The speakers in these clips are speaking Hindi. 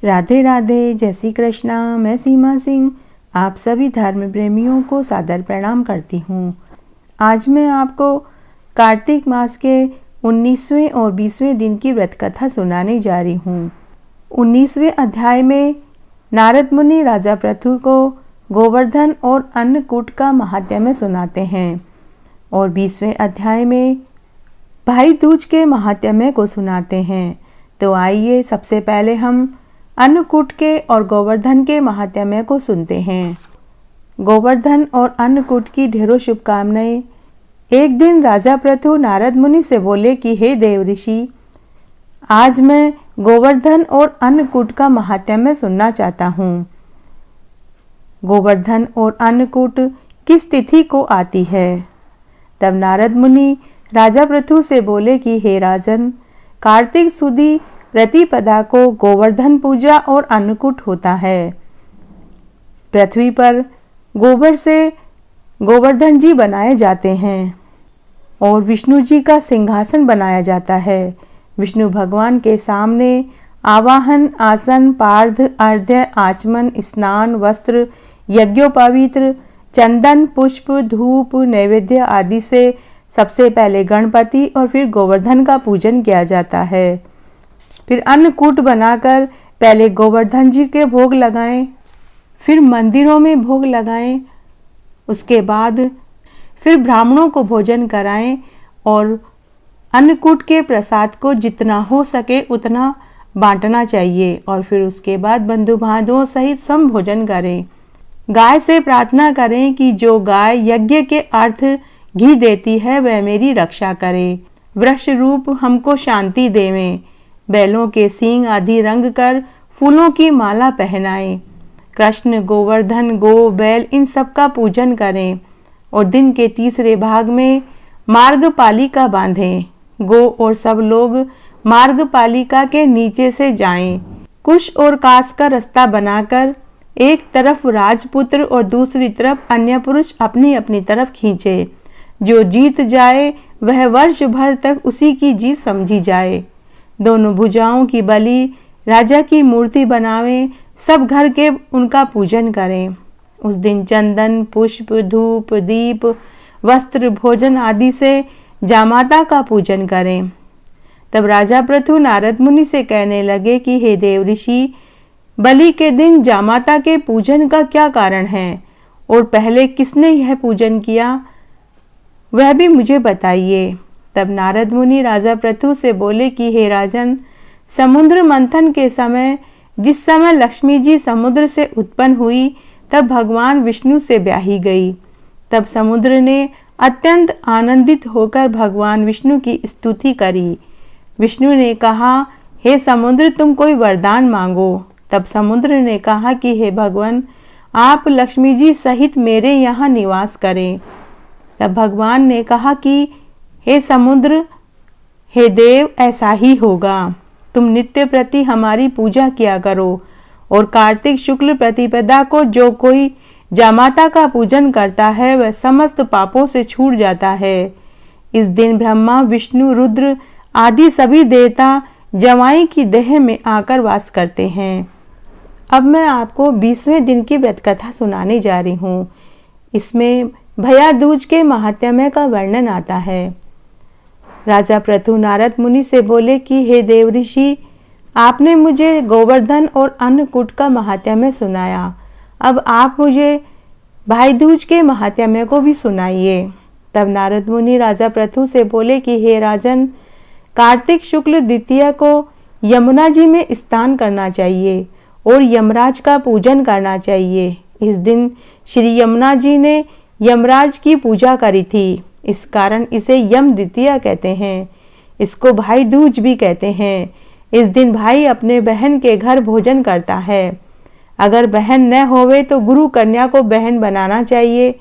राधे राधे, जय श्री कृष्णा। मैं सीमा सिंह आप सभी धर्म प्रेमियों को सादर प्रणाम करती हूँ। आज मैं आपको कार्तिक मास के 19वें और 20वें दिन की व्रत कथा सुनाने जा रही हूँ। 19वें अध्याय में नारद मुनि राजा पृथु को गोवर्धन और अन्नकूट का महात्म्य सुनाते हैं और 20वें अध्याय में भाई दूज के महात्म्य को सुनाते हैं। तो आइए सबसे पहले हम अन्नकूट के और गोवर्धन के महात्म्य को सुनते हैं। गोवर्धन और अन्नकूट की ढेरों शुभकामनाएं। एक दिन राजा पृथु नारद मुनि से बोले कि हे देव ऋषि, आज मैं गोवर्धन और अन्नकूट का महात्म्य सुनना चाहता हूँ। गोवर्धन और अन्नकूट किस तिथि को आती है? तब नारद मुनि राजा पृथु से बोले कि हे राजन, कार्तिक सुदी प्रतिपदा को गोवर्धन पूजा और अन्नकूट होता है। पृथ्वी पर गोबर से गोवर्धन जी बनाए जाते हैं और विष्णु जी का सिंहासन बनाया जाता है। विष्णु भगवान के सामने आवाहन, आसन, पार्ध, अर्घ्य, आचमन, स्नान, वस्त्र, यज्ञोपवीत, चंदन, पुष्प, धूप, नैवेद्य आदि से सबसे पहले गणपति और फिर गोवर्धन का पूजन किया जाता है। फिर अन्नकूट बनाकर पहले गोवर्धन जी के भोग लगाएं, फिर मंदिरों में भोग लगाएं, उसके बाद फिर ब्राह्मणों को भोजन कराएं और अन्नकूट के प्रसाद को जितना हो सके उतना बांटना चाहिए और फिर उसके बाद बंधु बांधवों सहित सम भोजन करें। गाय से प्रार्थना करें कि जो गाय यज्ञ के अर्थ घी देती है वह मेरी रक्षा करे। वृक्ष रूप हमको शांति देवे। बैलों के सींग आदि रंग कर फूलों की माला पहनाएं। कृष्ण, गोवर्धन, गो, बैल इन सब का पूजन करें और दिन के तीसरे भाग में मार्गपालिका बांधें। गो और सब लोग मार्गपालिका के नीचे से जाएं। कुश और कास का रास्ता बनाकर एक तरफ राजपुत्र और दूसरी तरफ अन्य पुरुष अपनी अपनी तरफ खींचे। जो जीत जाए वह वर्ष भर तक उसी की जीत समझी जाए। दोनों भुजाओं की बलि राजा की मूर्ति बनावें। सब घर के उनका पूजन करें। उस दिन चंदन, पुष्प, धूप, दीप, वस्त्र, भोजन आदि से जामाता का पूजन करें। तब राजा पृथु नारद मुनि से कहने लगे कि हे देव ऋषि, बलि के दिन जामाता के पूजन का क्या कारण है और पहले किसने यह पूजन किया, वह भी मुझे बताइए। तब नारद मुनि राजा पृथु से बोले कि हे राजन, समुद्र मंथन के समय जिस समय लक्ष्मी जी समुद्र से उत्पन्न हुई तब भगवान विष्णु से ब्याही गई। तब समुद्र ने अत्यंत आनंदित होकर भगवान विष्णु की स्तुति करी। विष्णु ने कहा, हे समुद्र, तुम कोई वरदान मांगो। तब समुद्र ने कहा कि हे भगवान, आप लक्ष्मी जी सहित मेरे यहाँ निवास करें। तब भगवान ने कहा कि हे समुद्र, हे देव, ऐसा ही होगा। तुम नित्य प्रति हमारी पूजा किया करो और कार्तिक शुक्ल प्रतिपदा को जो कोई जामाता का पूजन करता है वह समस्त पापों से छूट जाता है। इस दिन ब्रह्मा, विष्णु, रुद्र आदि सभी देवता जमाई की देह में आकर वास करते हैं। अब मैं आपको 20वें दिन की व्रत कथा सुनाने जा रही हूँ। इसमें भैया दूज के महात्म्य का वर्णन आता है। राजा पृथु नारद मुनि से बोले कि हे देव ऋषि, आपने मुझे गोवर्धन और अन्नकूट का महात्म्य सुनाया। अब आप मुझे भाई दूज के महात्म्य को भी सुनाइए। तब नारद मुनि राजा पृथु से बोले कि हे राजन, कार्तिक शुक्ल द्वितीया को यमुना जी में स्नान करना चाहिए और यमराज का पूजन करना चाहिए। इस दिन श्री यमुना जी ने यमराज की पूजा करी थी, इस कारण इसे यम द्वितीया कहते हैं। इसको भाई दूज भी कहते हैं। इस दिन भाई अपने बहन के घर भोजन करता है। अगर बहन न होवे तो गुरु कन्या को बहन बनाना चाहिए।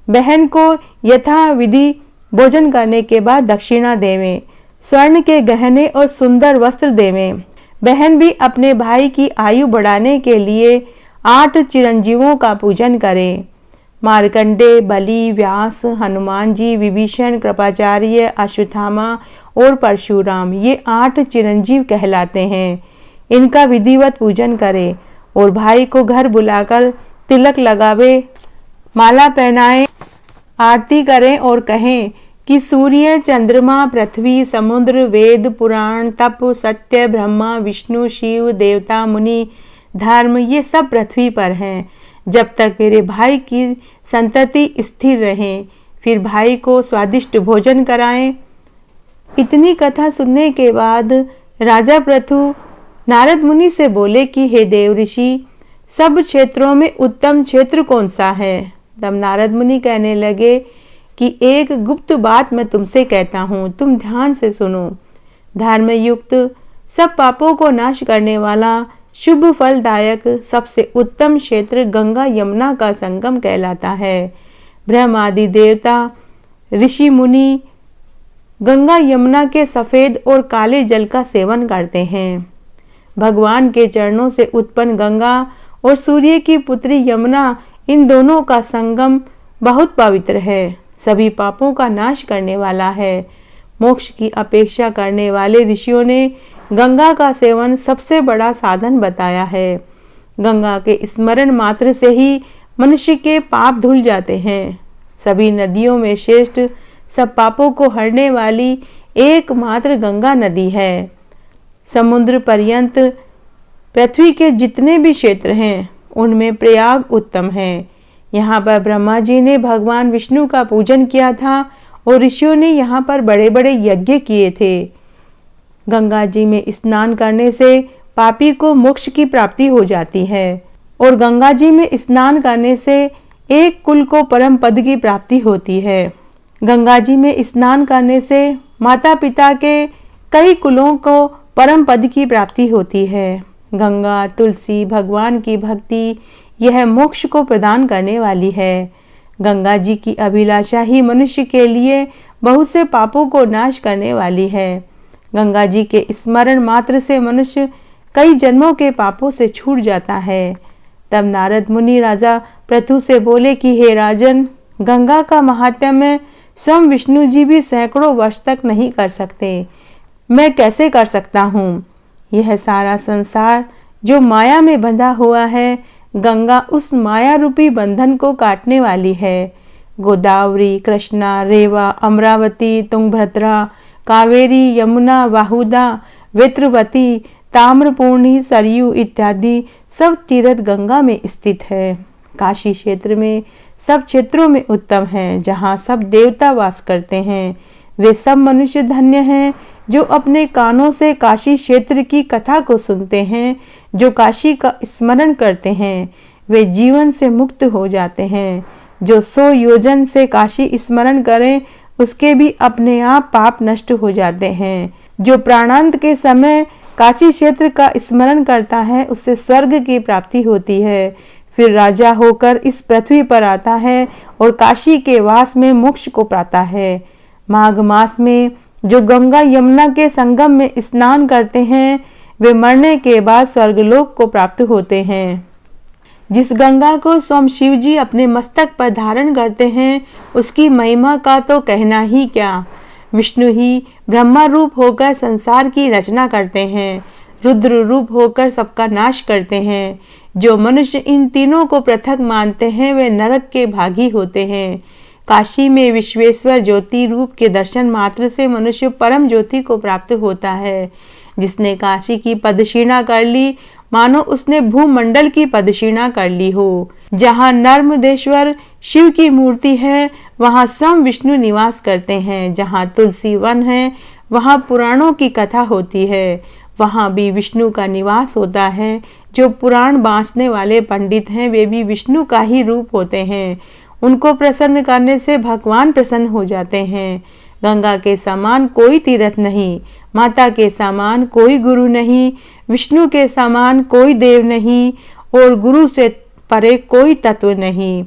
बहन को यथा विधि भोजन करने के बाद दक्षिणा देवें। स्वर्ण के गहने और सुंदर वस्त्र देवें। बहन भी अपने भाई की आयु बढ़ाने के लिए 8 चिरंजीवों का पूजन करें। मार्कंडे, बलि, व्यास, हनुमान जी, विभीषण, कृपाचार्य, अश्वत्थामा और परशुराम ये 8 चिरंजीव कहलाते हैं। इनका विधिवत पूजन करें और भाई को घर बुलाकर तिलक लगावे, माला पहनाएं, आरती करें और कहें कि सूर्य, चंद्रमा, पृथ्वी, समुद्र, वेद, पुराण, तप, सत्य, ब्रह्मा, विष्णु, शिव, देवता, मुनि, धर्म, ये सब पृथ्वी पर हैं। जब तक मेरे भाई की संतति स्थिर रहे, फिर भाई को स्वादिष्ट भोजन कराएं। इतनी कथा सुनने के बाद राजा पृथु नारद मुनि से बोले कि हे देव ऋषि, सब क्षेत्रों में उत्तम क्षेत्र कौन सा है? तब नारद मुनि कहने लगे कि एक गुप्त बात मैं तुमसे कहता हूँ, तुम ध्यान से सुनो। धर्म युक्त, सब पापों को नाश करने वाला, शुभ फलदायक, सबसे उत्तम क्षेत्र गंगा यमुना का संगम कहलाता है। ब्रह्म आदि देवता, ऋषि मुनि गंगा यमुना के सफेद और काले जल का सेवन करते हैं। भगवान के चरणों से उत्पन्न गंगा और सूर्य की पुत्री यमुना, इन दोनों का संगम बहुत पवित्र है, सभी पापों का नाश करने वाला है। मोक्ष की अपेक्षा करने वाले ऋषियों ने गंगा का सेवन सबसे बड़ा साधन बताया है। गंगा के स्मरण मात्र से ही मनुष्य के पाप धुल जाते हैं। सभी नदियों में श्रेष्ठ, सब पापों को हरने वाली एकमात्र गंगा नदी है। समुद्र पर्यंत पृथ्वी के जितने भी क्षेत्र हैं, उनमें प्रयाग उत्तम है। यहाँ पर ब्रह्मा जी ने भगवान विष्णु का पूजन किया था और ऋषियों ने यहाँ पर बड़े बड़े यज्ञ किए थे। गंगा जी में स्नान करने से पापी को मोक्ष की प्राप्ति हो जाती है और गंगा जी में स्नान करने से एक कुल को परम पद की प्राप्ति होती है। गंगा जी में स्नान करने से माता पिता के कई कुलों को परम पद की प्राप्ति होती है। गंगा, तुलसी, भगवान की भक्ति, यह मोक्ष को प्रदान करने वाली है। गंगा जी की अभिलाषा ही मनुष्य के लिए बहुत से पापों को नाश करने वाली है। गंगा जी के स्मरण मात्र से मनुष्य कई जन्मों के पापों से छूट जाता है। तब नारद मुनि राजा पृथु से बोले कि हे राजन, गंगा का महात्म्य स्वयं विष्णु जी भी सैकड़ों वर्ष तक नहीं कर सकते, मैं कैसे कर सकता हूँ? यह सारा संसार जो माया में बंधा हुआ है, गंगा उस माया रूपी बंधन को काटने वाली है। गोदावरी, कृष्णा, रेवा, अमरावती, तुंगभद्रा, कावेरी, यमुना, बाहुदा, वेत्रवती, ताम्रपूर्णी, सरयू इत्यादि सब तीर्थ गंगा में स्थित है। काशी क्षेत्र में सब क्षेत्रों में उत्तम है, जहाँ सब देवता वास करते हैं। वे सब मनुष्य धन्य हैं जो अपने कानों से काशी क्षेत्र की कथा को सुनते हैं। जो काशी का स्मरण करते हैं वे जीवन से मुक्त हो जाते हैं। जो 100 योजन से काशी स्मरण करें उसके भी अपने आप पाप नष्ट हो जाते हैं। जो प्राणांत के समय काशी क्षेत्र का स्मरण करता है उससे स्वर्ग की प्राप्ति होती है। फिर राजा होकर इस पृथ्वी पर आता है और काशी के वास में मोक्ष को पाता है। माघ मास में जो गंगा यमुना के संगम में स्नान करते हैं वे मरने के बाद स्वर्गलोक को प्राप्त होते हैं। जिस गंगा को स्वयं शिव जी अपने मस्तक पर धारण करते हैं उसकी महिमा का तो कहना ही क्या। विष्णु ही ब्रह्मा रूप होकर संसार की रचना करते हैं, रुद्र रूप होकर सबका नाश करते हैं। जो मनुष्य इन तीनों को पृथक मानते हैं वे नरक के भागी होते हैं। काशी में विश्वेश्वर ज्योति रूप के दर्शन मात्र से मनुष्य परम ज्योति को प्राप्त होता है। जिसने काशी की पदक्षिणा कर ली मानो उसने भूमंडल की पदक्षिणा कर ली हो। जहाँ नर्मदेश्वर शिव की मूर्ति है वहाँ स्वयं विष्णु निवास करते हैं। जहाँ तुलसी वन है वहाँ पुराणों की कथा होती है, वहाँ भी विष्णु का निवास होता है। जो पुराण बाँचने वाले पंडित हैं वे भी विष्णु का ही रूप होते हैं। उनको प्रसन्न करने से भगवान प्रसन्न हो जाते हैं। गंगा के समान कोई तीर्थ नहीं, माता के समान कोई गुरु नहीं, विष्णु के समान कोई देव नहीं और गुरु से परे कोई तत्व नहीं।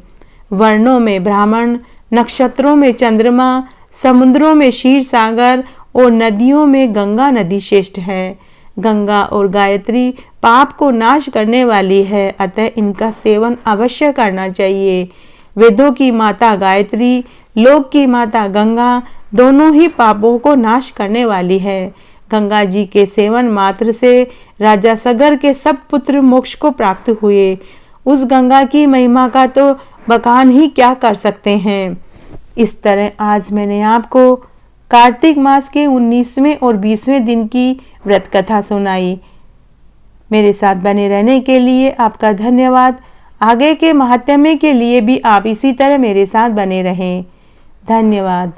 वर्णों में ब्राह्मण, नक्षत्रों में चंद्रमा, समुद्रों में क्षीर सागर और नदियों में गंगा नदी श्रेष्ठ है। गंगा और गायत्री पाप को नाश करने वाली है, अतः इनका सेवन अवश्य करना चाहिए। वेदों की माता गायत्री, लोक की माता गंगा दोनों ही पापों को नाश करने वाली है। गंगा जी के सेवन मात्र से राजा सगर के सब पुत्र मोक्ष को प्राप्त हुए। उस गंगा की महिमा का तो बखान ही क्या कर सकते हैं। इस तरह आज मैंने आपको कार्तिक मास के 19वें और 20वें दिन की व्रत कथा सुनाई। मेरे साथ बने रहने के लिए आपका धन्यवाद। आगे के महात्म्य के लिए भी आप इसी तरह मेरे साथ बने रहें। धन्यवाद।